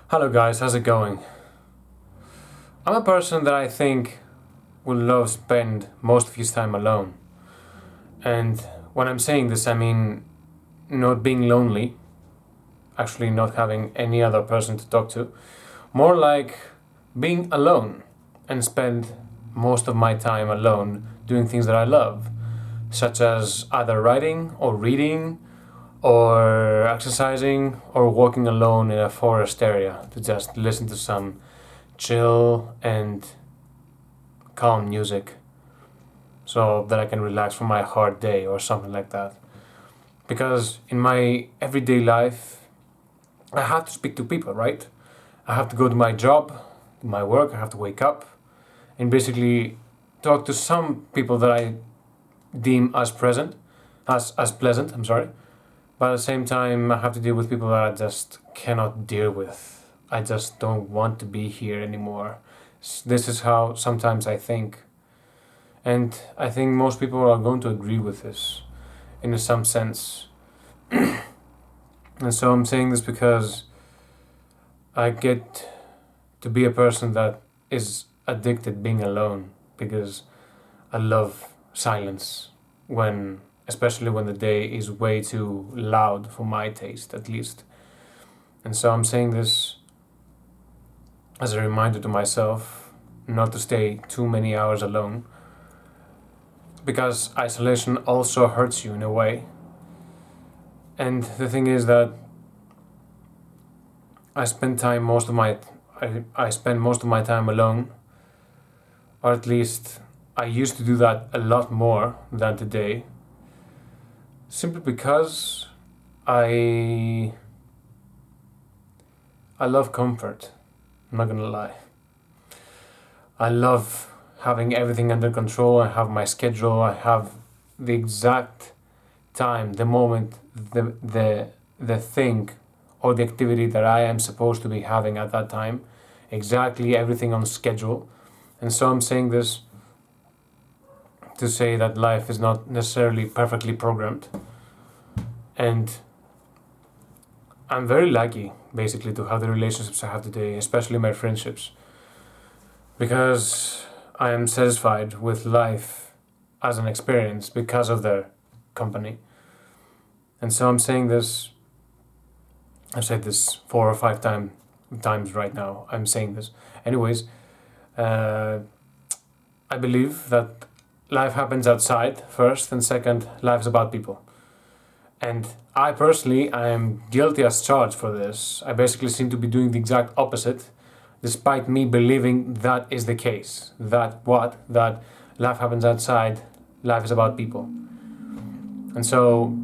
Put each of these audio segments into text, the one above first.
Hello guys, how's it going? I'm a person that I think will love spend most of his time alone. And when I'm saying this, I mean not being lonely, actually not having any other person to talk to, more like being alone and spend most of my time alone doing things that I love, such as either writing or reading or exercising or walking alone in a forest area to just listen to some chill and calm music so that I can relax from my hard day or something like that. Because in my everyday life, I have to speak to people, right? I have to go to my job, my work, I have to wake up and basically talk to some people that I deem as pleasant, I'm sorry. But at the same time, I have to deal with people that I just cannot deal with. I just don't want to be here anymore. This is how sometimes I think. And I think most people are going to agree with this in some sense. And so I'm saying this because I get to be a person that is addicted being alone because I love silence when especially when the day is way too loud for my taste at least. And so I'm saying this as a reminder to myself not to stay too many hours alone because isolation also hurts you in a way. And the thing is that I spend time most of my I spend most of my time alone, or at least I used to do that a lot more than today, simply because I I love comfort. I'm not gonna lie. I love having everything under control. I have my schedule. I have the exact time, the moment, the thing or the activity that I am supposed to be having at that time. Exactly everything on schedule. And so I'm saying this to say that life is not necessarily perfectly programmed. And I'm very lucky, basically, to have the relationships I have today, especially my friendships, because I am satisfied with life as an experience because of their company. And so I'm saying this, I've said this 4 or 5 times right now. I'm saying this. Anyways, uh, I believe that life happens outside first, and second, life is about people. And I personally, I am guilty as charged for this. I basically seem to be doing the exact opposite, despite me believing that is the case. That life happens outside, life is about people. And so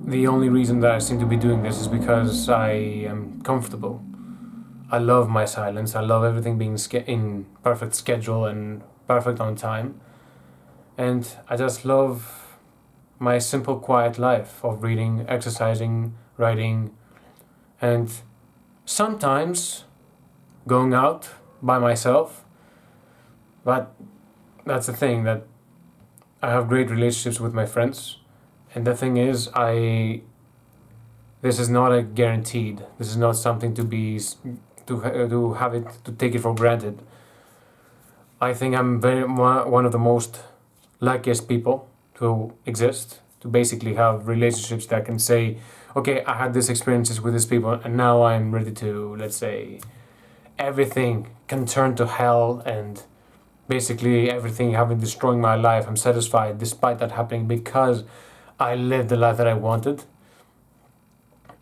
the only reason that I seem to be doing this is because I am comfortable. I love my silence. I love everything being in perfect schedule and perfect on time. And I just love my simple, quiet life of reading, exercising, writing, and sometimes going out by myself. But that's the thing, that I have great relationships with my friends. And the thing is, this is not a guaranteed. This is not something to be to have it to take it for granted. I think I'm one of the most luckiest people to exist, to basically have relationships that can say, okay, I had these experiences with these people, and now I'm ready to, let's say, everything can turn to hell, and basically everything having destroying my life, I'm satisfied despite that happening because I lived the life that I wanted.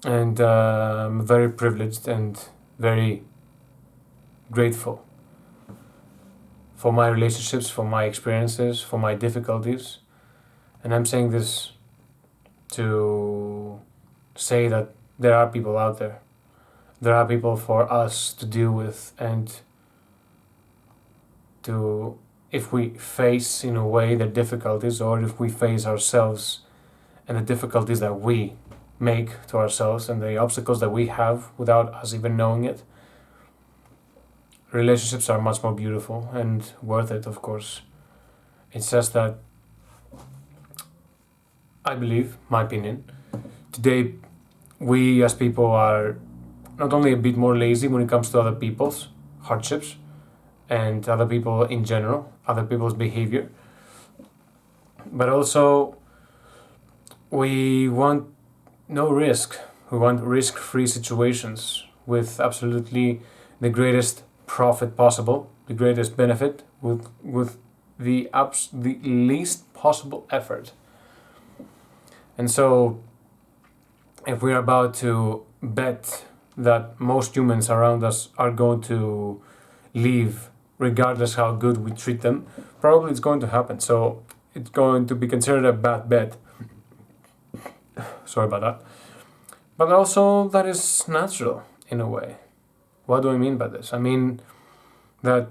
And I'm very privileged and very grateful for my relationships, for my experiences, for my difficulties. And I'm saying this to say that there are people out there. There are people for us to deal with, and to, if we face in a way the difficulties, or if we face ourselves and the difficulties that we make to ourselves and the obstacles that we have without us even knowing it, relationships are much more beautiful and worth it, of course. It's just that I believe, my opinion, today we as people are not only a bit more lazy when it comes to other people's hardships and other people in general, other people's behavior, but also we want no risk. We want risk-free situations with absolutely the greatest profit possible, the greatest benefit, with the least possible effort. And so, if we're about to bet that most humans around us are going to leave regardless how good we treat them, probably it's going to happen. So it's going to be considered a bad bet. Sorry about that. But also that is natural in a way. What do I mean by this? I mean that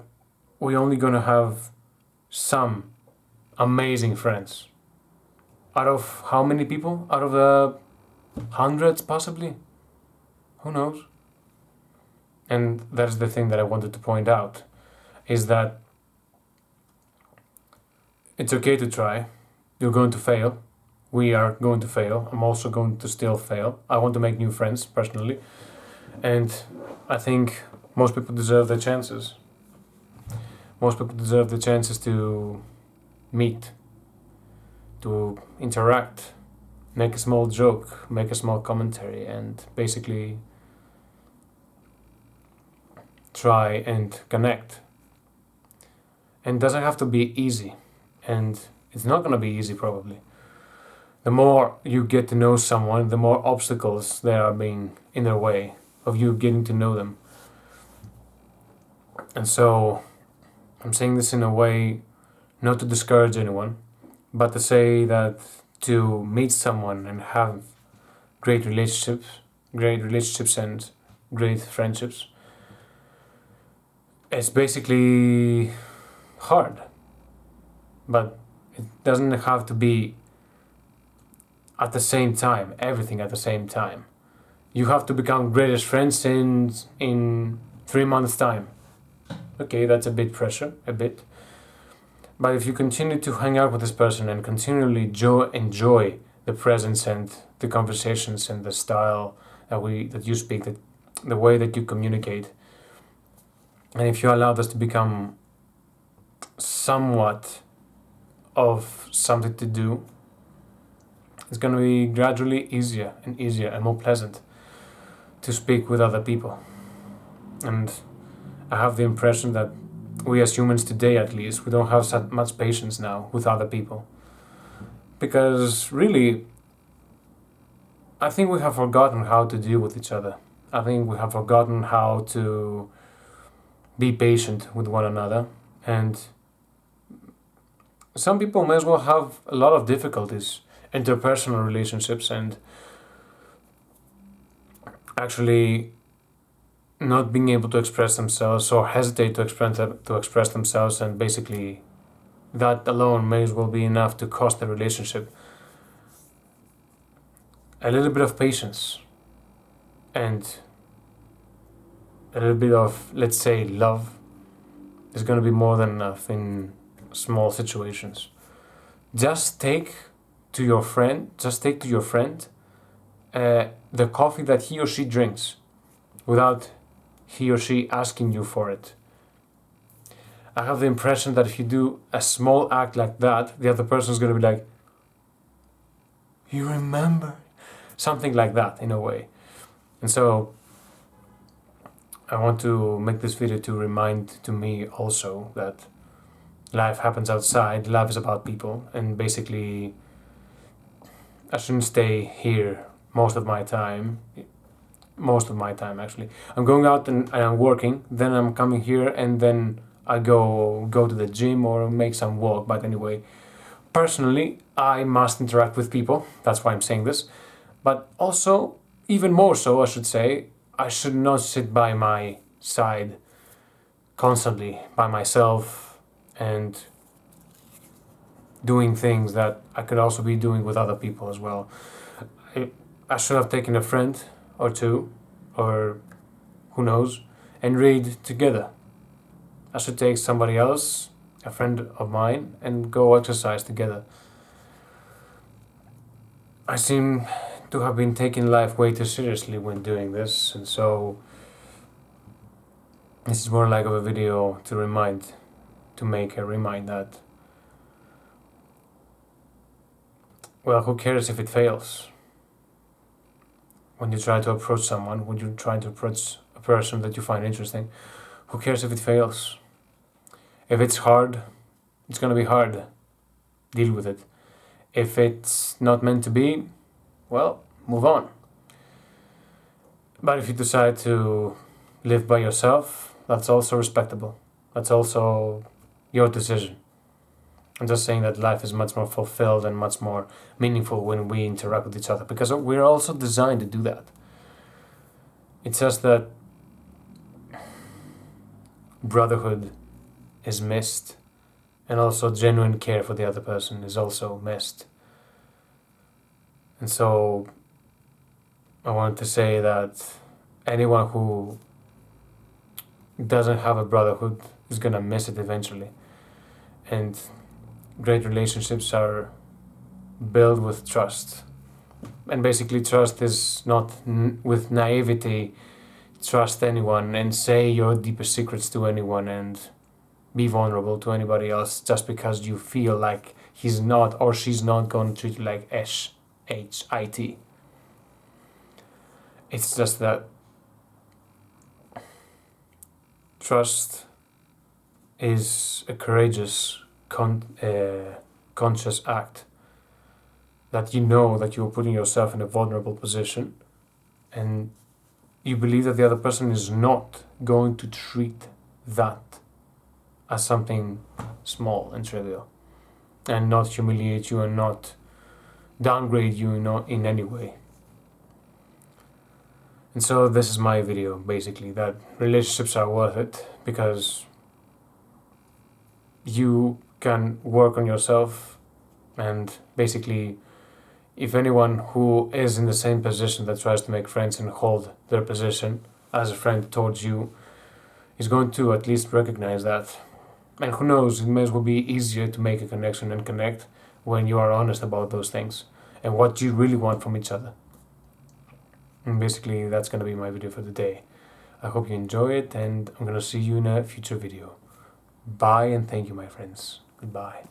we're only going to have some amazing friends. Out of how many people? Out of the hundreds possibly? Who knows? And that's the thing that I wanted to point out, is that it's okay to try. You're going to fail. We are going to fail. I'm also going to still fail. I want to make new friends, personally. And I think most people deserve their chances. Most people deserve the chances to meet, to interact, make a small joke, make a small commentary, and basically try and connect. And it doesn't have to be easy. And it's not going to be easy, probably. The more you get to know someone, the more obstacles there are being in their way of you getting to know them. And so I'm saying this in a way not to discourage anyone, but to say that to meet someone and have great relationships and great friendships, it's basically hard. But it doesn't have to be at the same time, everything at the same time. You have to become greatest friends in 3 months' time. Okay, that's a bit pressure, a bit. But if you continue to hang out with this person and continually enjoy the presence and the conversations and the style that you speak, the way that you communicate, and if you allow this to become somewhat of something to do, it's going to be gradually easier and more pleasant to speak with other people. And I have the impression that we as humans today, at least, we don't have so much patience now with other people. Because really, I think we have forgotten how to deal with each other. I think we have forgotten how to be patient with one another. And some people may as well have a lot of difficulties, interpersonal relationships, and actually not being able to express themselves or hesitate to express themselves, and basically that alone may as well be enough to cost the relationship. A little bit of patience and a little bit of, let's say, love is going to be more than enough in small situations. Just take to your friend the coffee that he or she drinks without he or she asking you for it. I have the impression that if you do a small act like that, the other person is going to be like, you remember? Something like that, in a way. And so I want to make this video to remind to me also that life happens outside, life is about people, and basically I shouldn't stay here most of my time actually. I'm going out and I'm working, then I'm coming here, and then I go to the gym or make some walk. But anyway, personally, I must interact with people. That's why I'm saying this. But also, even more so, I should say, I should not sit by my side constantly by myself and doing things that I could also be doing with other people as well. I should have taken a friend or two, or who knows, and read together. I should take somebody else, a friend of mine, and go exercise together. I seem to have been taking life way too seriously when doing this, and so this is more like of a video to make a remind that, well, who cares if it fails? When you try to approach someone, when you try to approach a person that you find interesting, who cares if it fails? If it's hard, it's gonna be hard. Deal with it. If it's not meant to be, well, move on. But if you decide to live by yourself, that's also respectable. That's also your decision. I'm just saying that life is much more fulfilled and much more meaningful when we interact with each other, because we're also designed to do that. It's just that brotherhood is missed, and also genuine care for the other person is also missed. And so I wanted to say that anyone who doesn't have a brotherhood is gonna miss it eventually. And great relationships are built with trust. And basically, trust is not with naivety. Trust anyone and say your deepest secrets to anyone and be vulnerable to anybody else just because you feel like he's not or she's not going to treat you like shit. It's just that trust is a courageous, conscious act, that you know that you're putting yourself in a vulnerable position and you believe that the other person is not going to treat that as something small and trivial and not humiliate you and not downgrade you in any way. And so this is my video, basically, that relationships are worth it because you can work on yourself, and basically if anyone who is in the same position that tries to make friends and hold their position as a friend towards you is going to at least recognize that. And who knows, it may as well be easier to make a connection and connect when you are honest about those things and what you really want from each other. And basically that's going to be my video for the day. I hope you enjoy it, and I'm going to see you in a future video. Bye, and thank you, my friends. Goodbye.